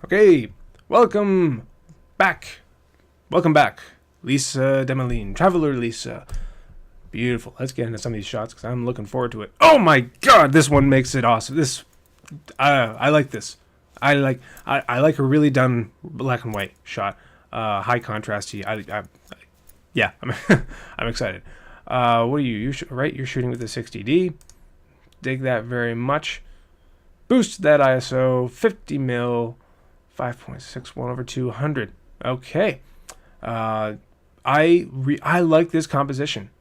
Okay, welcome back. Welcome back, Lisa Demaline, Traveler Lisa. Beautiful. Let's get into some of these shots because I'm looking forward to it. Oh my god, this one makes it awesome. I like this. I like a really done black and white shot. High contrasty. Yeah, I'm excited. What are you? Right? You're shooting with the 60D. Dig that very much. Boost that ISO 50 mil, 5.61 over 200. Okay. I like this composition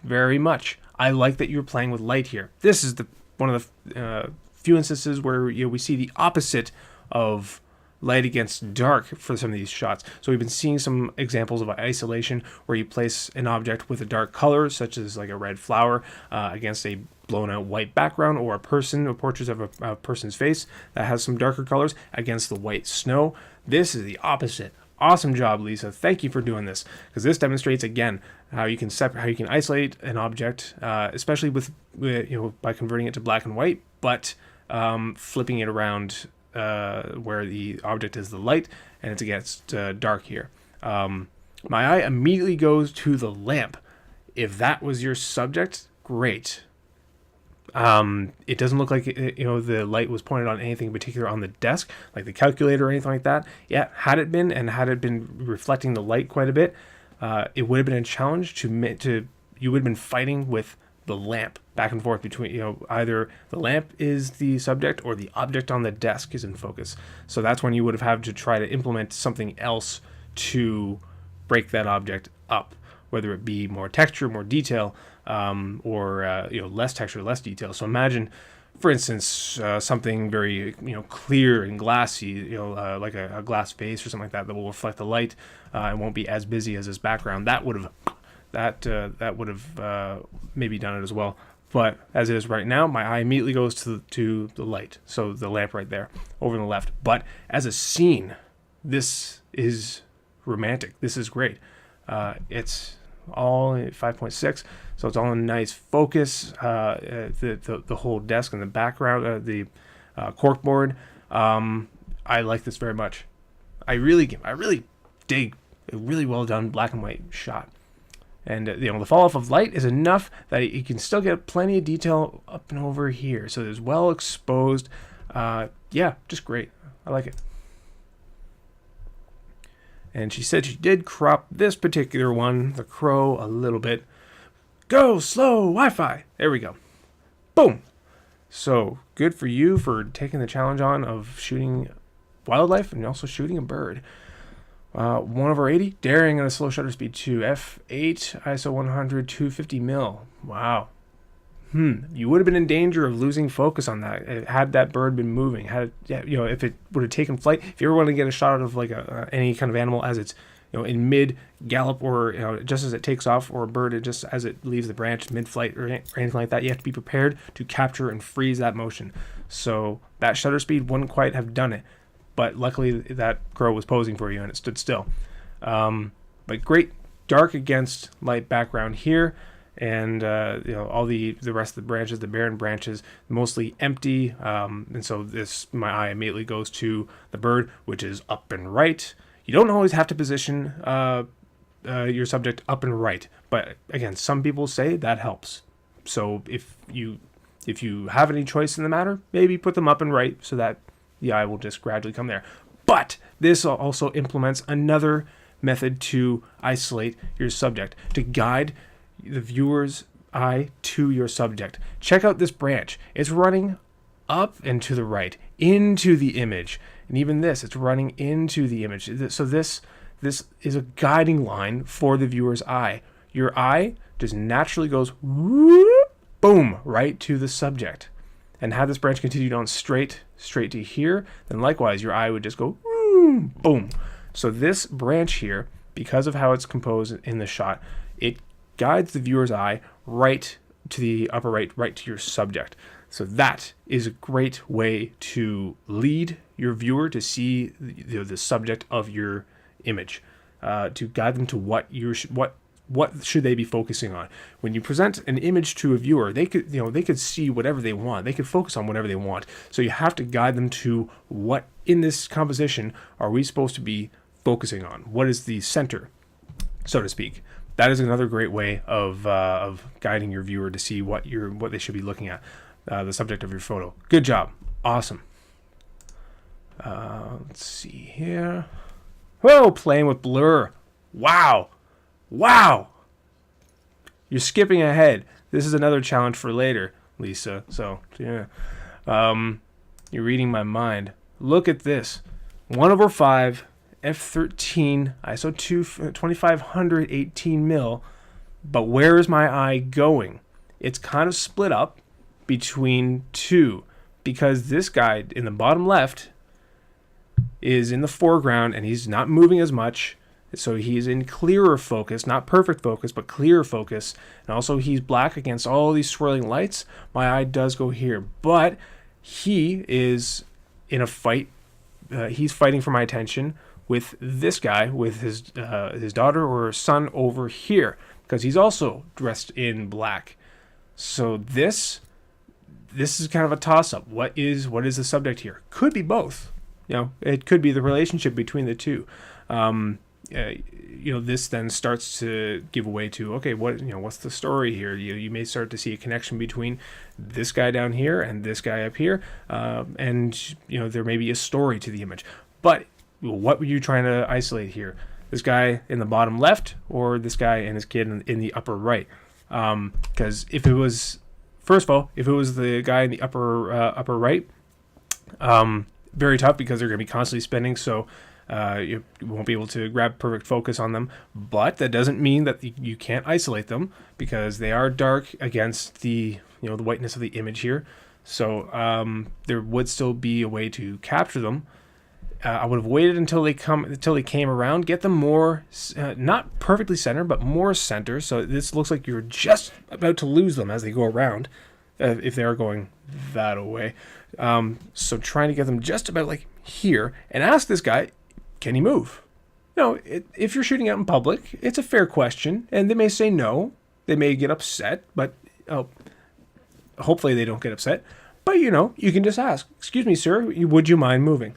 very much. I like that you're playing with light here. This is one of the few instances where we see the opposite of light against dark for some of these shots. So we've been seeing some examples of isolation where you place an object with a dark color, such as like a red flower, against a blown out white background, or a portrait of a person's face that has some darker colors against the white snow. This is the opposite. Awesome job, Lisa. Thank you for doing this, because this demonstrates again how you can isolate an object, especially with by converting it to black and white, but flipping it around where the object is the light and it's against dark here. My eye immediately goes to the lamp. If that was your subject, great. It doesn't look like the light was pointed on anything in particular on the desk, like the calculator or anything like that. Yeah, had it been reflecting the light quite a bit, it would have been a challenge you would have been fighting with the lamp back and forth between either the lamp is the subject or the object on the desk is in focus. So that's when you would have had to try to implement something else to break that object up, whether it be more texture, more detail, or less texture, less detail. So imagine, for instance, something very clear and glassy, like a glass vase or something like that will reflect the light and won't be as busy as this background. That would have maybe done it as well. But as it is right now, my eye immediately goes to the light, so the lamp right there over on the left. But as a scene, this is romantic. This is great. It's all 5.6, so it's all in nice focus. The whole desk and the background, the corkboard. I like this very much. I really dig a really well done black and white shot. And the fall off of light is enough that you can still get plenty of detail up and over here. So it's well exposed. Yeah, just great. I like it. And she said she did crop this particular one, the crow, a little bit. Go slow Wi-Fi. There we go. Boom. So good for you for taking the challenge on of shooting wildlife and also shooting a bird. 1 over 80, daring on a slow shutter speed to f8, ISO 100, 250 mil. Wow. You would have been in danger of losing focus on that had that bird been moving. If it would have taken flight. If you ever want to get a shot of like any kind of animal as it's in mid gallop, or just as it takes off, or a bird just as it leaves the branch mid flight or anything like that, you have to be prepared to capture and freeze that motion. So that shutter speed wouldn't quite have done it. But luckily that crow was posing for you and it stood still. But great dark against light background here, and all the rest of the branches, the barren branches, mostly empty. And so my eye immediately goes to the bird, which is up and right. You don't always have to position your subject up and right, but again, some people say that helps. So if you have any choice in the matter, maybe put them up and right so that the eye will just gradually come there. But this also implements another method to isolate your subject, to guide the viewer's eye to your subject. Check out this branch. It's running up and to the right, into the image. And even this, it's running into the image. So this is a guiding line for the viewer's eye. Your eye just naturally goes whoop, boom, right to the subject. And had this branch continued on straight to here, then likewise your eye would just go boom. So this branch here, because of how it's composed in the shot, it guides the viewer's eye right to the upper right to your subject. So that is a great way to lead your viewer to see the subject of your image, to guide them to what what should they be focusing on? When you present an image to a viewer, they could see whatever they want. They could focus on whatever they want. So you have to guide them to what in this composition are we supposed to be focusing on? What is the center, so to speak? That is another great way of guiding your viewer to see what they should be looking at, the subject of your photo. Good job. Awesome. Let's see here. Whoa, playing with blur. Wow. You're skipping ahead. This is another challenge for later, Lisa. So, yeah. You're reading my mind. Look at this. 1/5, f13, ISO 2500, 18 mil. But where is my eye going? It's kind of split up between two, because this guy in the bottom left is in the foreground and he's not moving as much, so he's in clearer focus, not perfect focus, but clearer focus. And also he's black against all these swirling lights. My eye does go here, but he is in a fight. He's fighting for my attention with this guy, with his daughter or son over here, because he's also dressed in black. So this is kind of a toss-up. What is the subject here? Could be both. It could be the relationship between the two. This then starts to give way to, okay, what's the story here? You may start to see a connection between this guy down here and this guy up here, and there may be a story to the image. But what were you trying to isolate here? This guy in the bottom left, or this guy and his kid in the upper right? Because if it was the guy in the upper right, very tough, because they're going to be constantly spinning, so you won't be able to grab perfect focus on them. But that doesn't mean that you can't isolate them, because they are dark against the the whiteness of the image here. So there would still be a way to capture them. I would have waited until they came around, get them more, not perfectly center, but more center. So this looks like you're just about to lose them as they go around, if they are going that way. So trying to get them just about like here, and ask this guy, can he move? If you're shooting out in public, it's a fair question, and they may say no. They may get upset, but hopefully they don't get upset. But you can just ask, excuse me, sir, would you mind moving?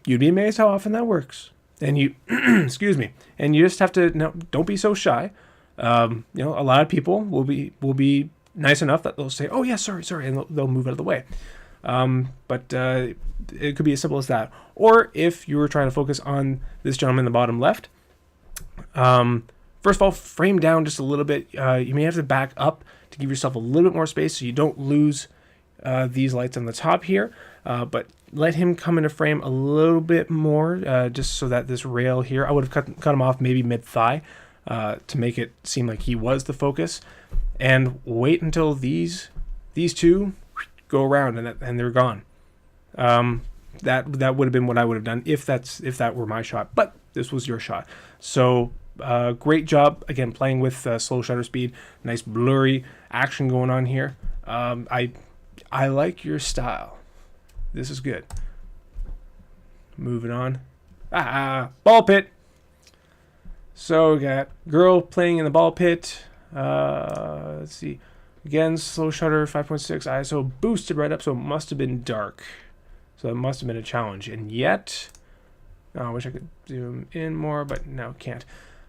You'd be amazed how often that works. And you, excuse me, and you just have to, don't be so shy. A lot of people will be nice enough that they'll say, oh yeah, sorry, and they'll move out of the way. But it could be as simple as that. Or if you were trying to focus on this gentleman in the bottom left, first of all, frame down just a little bit. You may have to back up to give yourself a little bit more space so you don't lose these lights on the top here. But let him come into frame a little bit more, just so that this rail here, I would have cut him off maybe mid-thigh to make it seem like he was the focus. And wait until these two go around and they're gone. That would have been what I would have done if that were my shot. But this was your shot. So great job again playing with slow shutter speed. Nice blurry action going on here. I like your style. This is good. Moving on. Ball pit. So we got girl playing in the ball pit. Let's see. Again, slow shutter, 5.6 ISO, boosted right up, so it must have been dark. So it must have been a challenge. And yet, I wish I could zoom in more, but no, can't.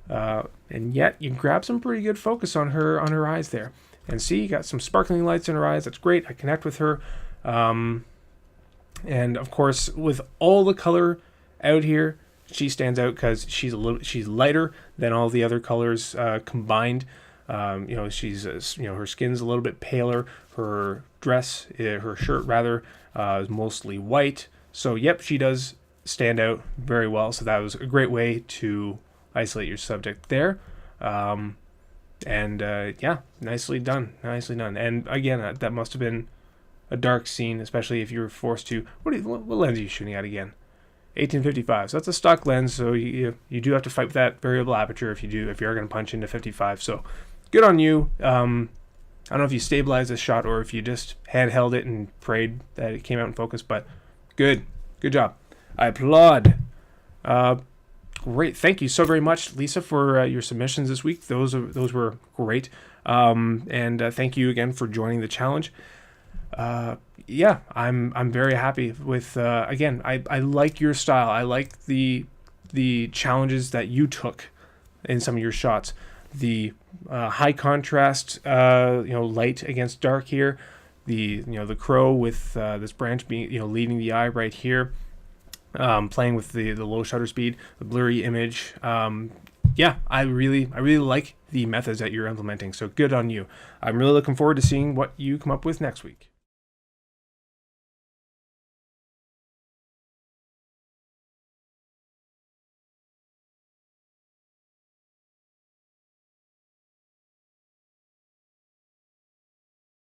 And yet, you grab some pretty good focus on her eyes there. And see, you got some sparkling lights in her eyes. That's great. I connect with her. And of course, with all the color out here, she stands out because she's lighter than all the other colors combined. She's her skin's a little bit paler. Her dress, her shirt rather, is mostly white. So yep, she does stand out very well. So that was a great way to isolate your subject there. Yeah, nicely done. And again, that must have been a dark scene, especially if you were forced to. What lens are you shooting at again? 1855. So that's a stock lens. So you do have to fight with that variable aperture if you are going to punch into 55. So good on you. I don't know if you stabilized this shot or if you just handheld it and prayed that it came out in focus, but good job. I applaud. great. Thank you so very much, Lisa, for your submissions this week. Those were great. And thank you again for joining the challenge. Yeah, I'm very happy with. Again, I like your style. I like the challenges that you took in some of your shots. The high contrast, light against dark here. The crow with this branch being leading the eye right here. Playing with the low shutter speed, the blurry image. Yeah, I really like the methods that you're implementing. So good on you. I'm really looking forward to seeing what you come up with next week.